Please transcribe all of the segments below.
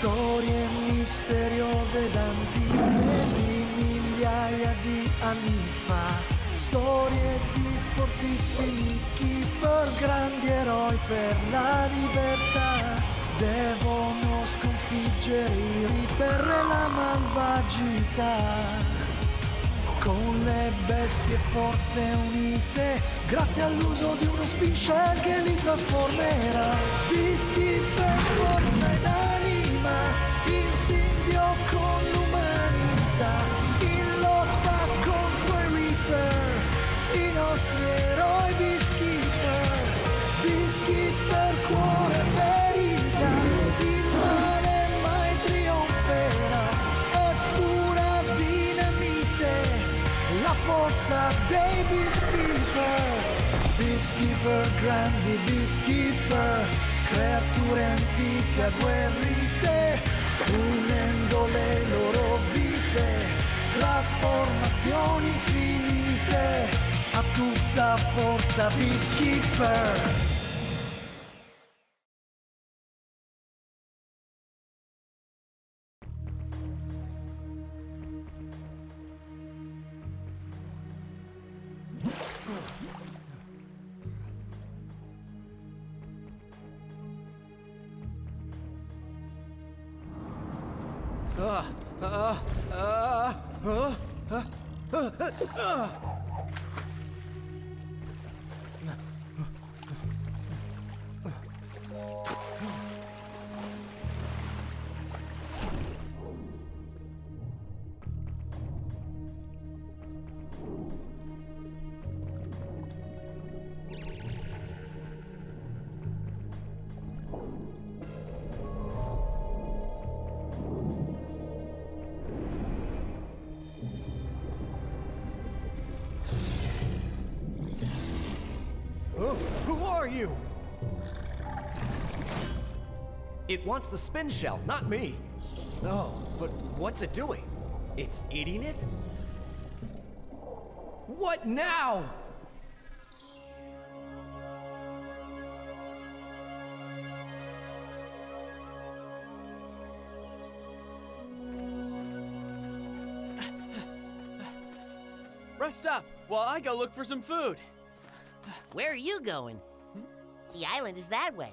Storie misteriose ed antiche di migliaia di anni fa. Storie di fortissimi keeper, grandi eroi per la libertà. Devono sconfiggere i Reaper e la malvagità. Con le bestie forze unite, grazie all'uso di uno spin shell che li trasformerà. Beastkeeper, forza ed anima, in simbio con l'umanità, in lotta contro i Reaper, i nostri eroi Beastkeeper. Beastkeeper, cuore e verità, il male mai trionferà, è pura dinamite la forza dei Beastkeeper. Beastkeeper, grandi Beastkeeper, creature antiche agguerrite, unendo le loro vite, trasformazioni infinite, a tutta forza Beastkeeper. Who are you? It wants the spin shell, not me. Oh, but what's it doing? It's eating it? What now? Rest up while I go look for some food. Where are you going? The island is that way.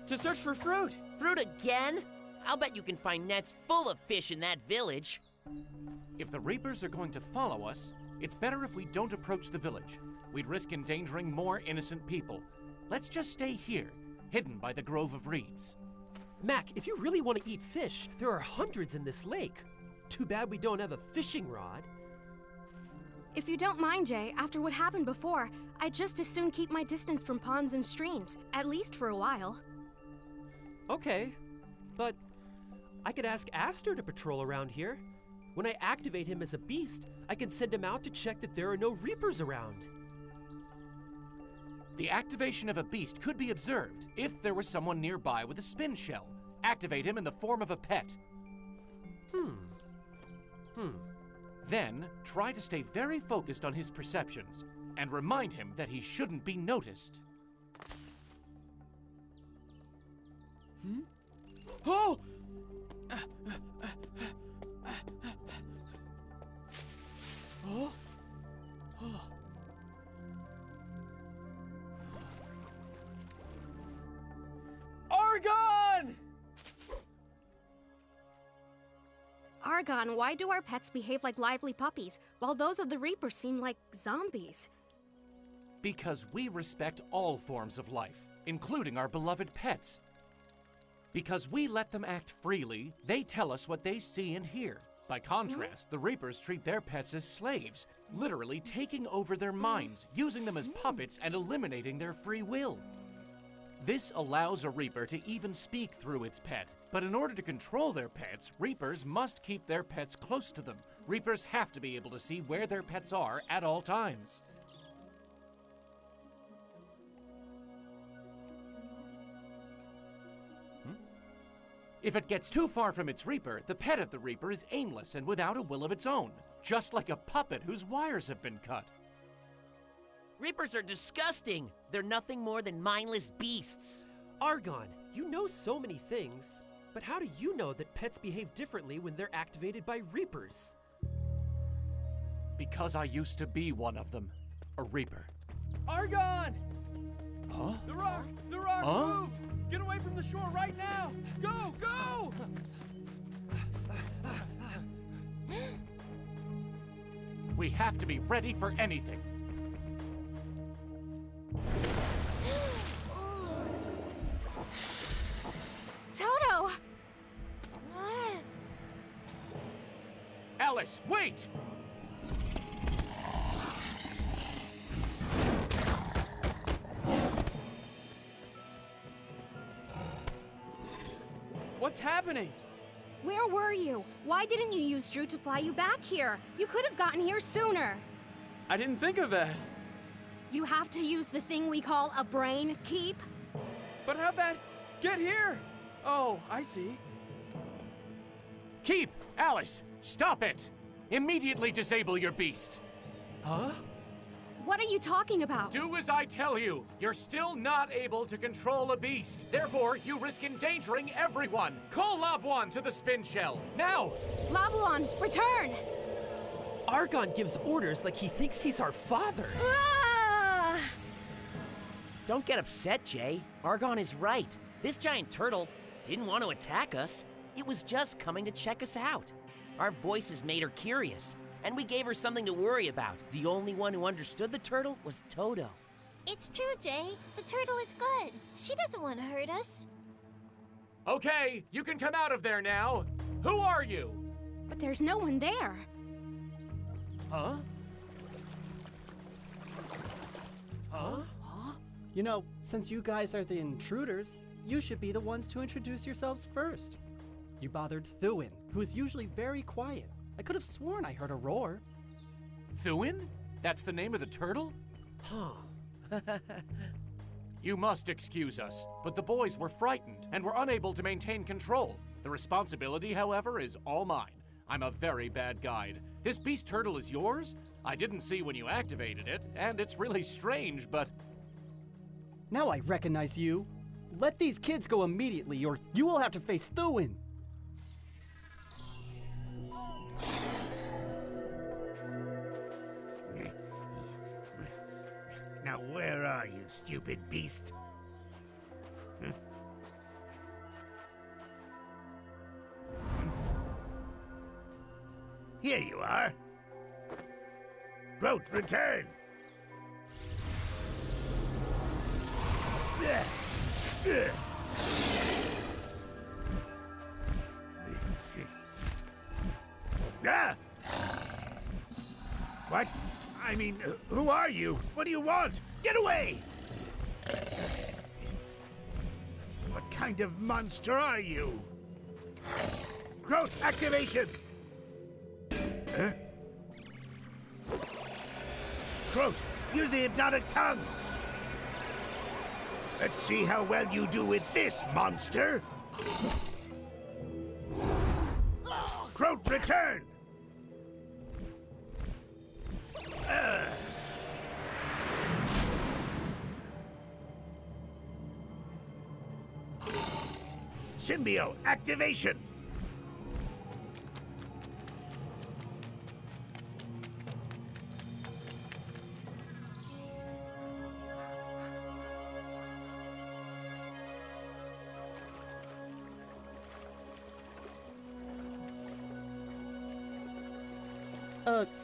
To search for fruit. Fruit again? I'll bet you can find nets full of fish in that village. If the Reapers are going to follow us, it's better if we don't approach the village. We'd risk endangering more innocent people. Let's just stay here, hidden by the grove of reeds. Mac, if you really want to eat fish, there are hundreds in this lake. Too bad we don't have a fishing rod. If you don't mind, Jay, after what happened before, I'd just as soon keep my distance from ponds and streams, at least for a while. Okay, but I could ask Aster to patrol around here. When I activate him as a beast, I can send him out to check that there are no Reapers around. The activation of a beast could be observed if there was someone nearby with a spin shell. Activate him in the form of a pet. Then, try to stay very focused on his perceptions, and remind him that he shouldn't be noticed. Oh! Oh? Oh. Argon! Argon, why do our pets behave like lively puppies, while those of the Reapers seem like zombies? Because we respect all forms of life, including our beloved pets. Because we let them act freely, they tell us what they see and hear. By contrast, the Reapers treat their pets as slaves, literally taking over their minds, using them as puppets and eliminating their free will. This allows a Reaper to even speak through its pet. But in order to control their pets, Reapers must keep their pets close to them. Reapers have to be able to see where their pets are at all times. If it gets too far from its Reaper, the pet of the Reaper is aimless and without a will of its own, just like a puppet whose wires have been cut. Reapers are disgusting. They're nothing more than mindless beasts. Argon, You know so many things, but how do you know that pets behave differently when they're activated by Reapers? Because I used to be one of them. A Reaper. Argon! Huh? The rock! The rock Huh? moved! Get away from the shore right now! Go! Go! We have to be ready for anything. Toto! Alice, wait! What's happening? Where were you? Why didn't you use Drew to fly you back here? You could have gotten here sooner. I didn't think of that. You have to use the thing we call a brain keep. But how'd that get here? Oh, I see. Keep! Alice, stop it! Immediately disable your beast. Huh? What are you talking about? Do as I tell you. You're still not able to control a beast. Therefore, you risk endangering everyone. Call Labuan to the spin shell. Now! Labuan, return! Argon gives orders like he thinks he's our father. Ah! Don't get upset, Jay. Argon is right. This giant turtle didn't want to attack us. It was just coming to check us out. Our voices made her curious, and we gave her something to worry about. The only one who understood the turtle was Toto. It's true, Jay. The turtle is good. She doesn't want to hurt us. Okay, you can come out of there now. Who are you? But there's no one there. Huh? Huh? You know, since you guys are the intruders, you should be the ones to introduce yourselves first. You bothered Thuin, who is usually very quiet. I could have sworn I heard a roar. Thuin? That's the name of the turtle? Huh. You must excuse us, but the boys were frightened and were unable to maintain control. The responsibility, however, is all mine. I'm a very bad guide. This beast turtle is yours? I didn't see when you activated it, and it's really strange, but... Now I recognize you. Let these kids go immediately, or you will have to face Thuin. Now where are you, stupid beast? Huh? Here you are. Groat, return! Ah! What? I mean, who are you? What do you want? Get away! What kind of monster are you? Groat activation! Huh? Groat, use the hypnotic tongue! Let's see how well you do with this, monster! Groat, return! Symbio activation!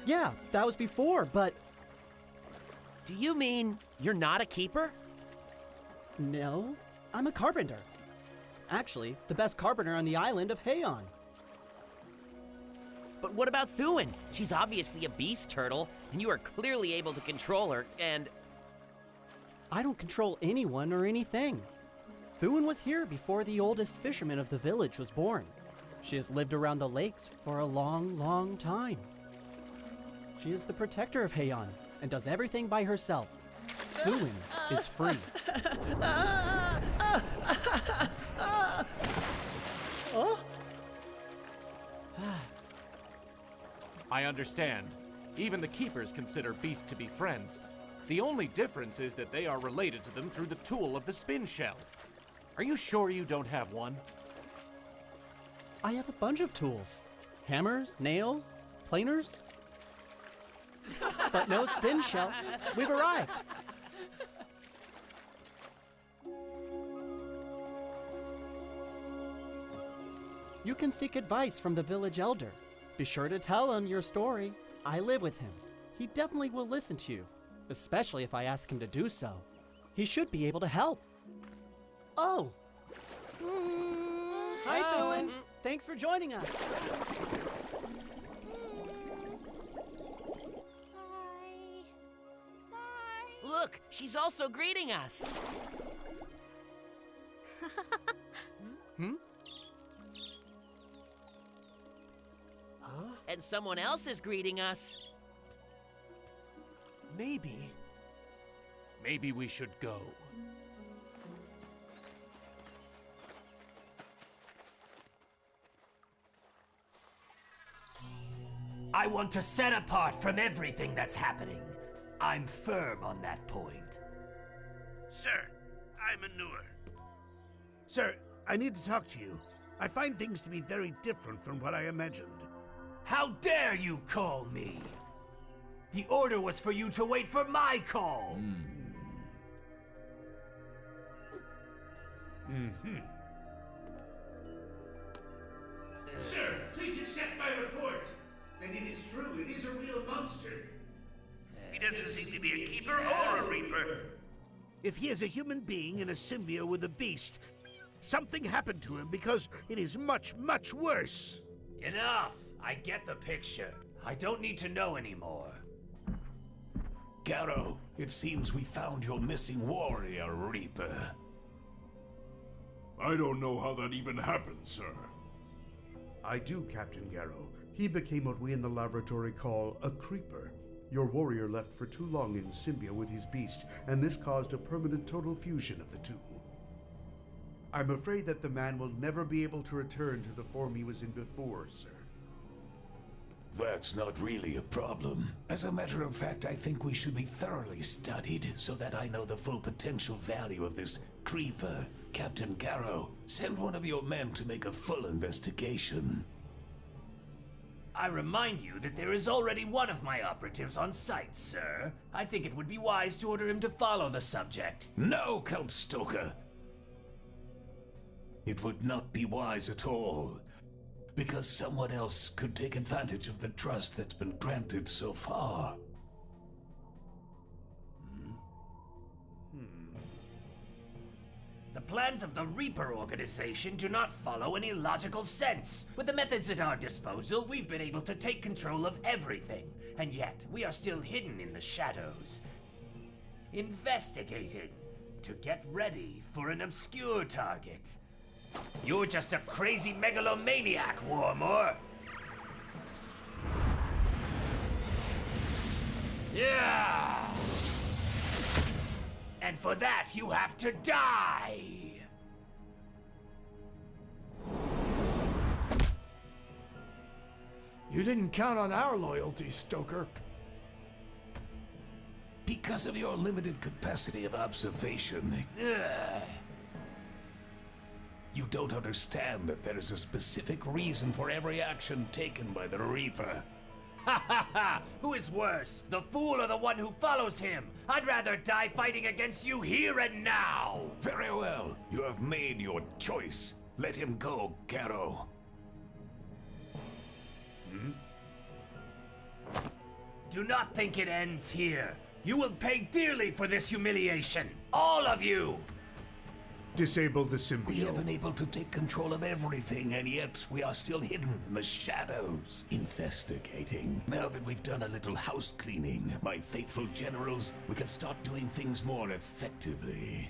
Yeah, that was before, but Do you mean you're not a keeper? no, I'm a carpenter. Actually, the best carpenter on the island of Heian. But what about Thuin? She's obviously a beast turtle, and you are clearly able to control her, and... I don't control anyone or anything. Thuin was here before the oldest fisherman of the village was born. She has lived around the lakes for a long, long time. She is the protector of Heian and does everything by herself. Thuin is free. I understand. Even the keepers consider beasts to be friends. The only difference is that they are related to them through the tool of the spin shell. Are you sure you don't have one? I have a bunch of tools. Hammers, nails, planers. But no spin shell. We've arrived. You can seek advice from the village elder. Be sure to tell him your story. I live with him. He definitely will listen to you, especially if I ask him to do so. He should be able to help. Oh! Hi, Thuin. Thanks for joining us. Bye. Bye. Look, she's also greeting us. And someone else is greeting us. Maybe we should go. I want to set apart from everything that's happening. I'm firm on that point. Sir, I'm Manure. Sir, I need to talk to you. I find things to be very different from what I imagined. How dare you call me? The order was for you to wait for my call. Sir, please accept my report. And it is true, it is a real monster. He doesn't seem to be a keeper or a reaper. If he is a human being in a symbiote with a beast, something happened to him because it is much, much worse. Enough. I get the picture. I don't need to know anymore. Garrow, it seems we found your missing warrior, Reeper. I don't know how that even happened, sir. I do, Captain Garrow. He became what we in the laboratory call a creeper. Your warrior left for too long in symbiote with his beast, and this caused a permanent total fusion of the two. I'm afraid that the man will never be able to return to the form he was in before, sir. That's not really a problem. As a matter of fact, I think we should be thoroughly studied so that I know the full potential value of this creeper. Captain Garrow, send one of your men to make a full investigation. I remind you that there is already one of my operatives on site, sir. I think it would be wise to order him to follow the subject. No, Count Stoker. It would not be wise at all, because someone else could take advantage of the trust that's been granted so far. The plans of the Reaper organization do not follow any logical sense. With the methods at our disposal, we've been able to take control of everything, and yet we are still hidden in the shadows. Investigating to get ready for an obscure target. You're just a crazy megalomaniac, Warmore! Yeah! And for that, you have to die! You didn't count on our loyalty, Stoker. Because of your limited capacity of observation, you don't understand that there is a specific reason for every action taken by the Reaper. Ha ha ha! Who is worse, the fool or the one who follows him? I'd rather die fighting against you here and now! Very well. You have made your choice. Let him go, Garrow. Do not think it ends here. You will pay dearly for this humiliation. All of you! Disable the symbiote. We have been able to take control of everything, and yet we are still hidden in the shadows, investigating. Now that we've done a little house cleaning, my faithful generals, we can start doing things more effectively.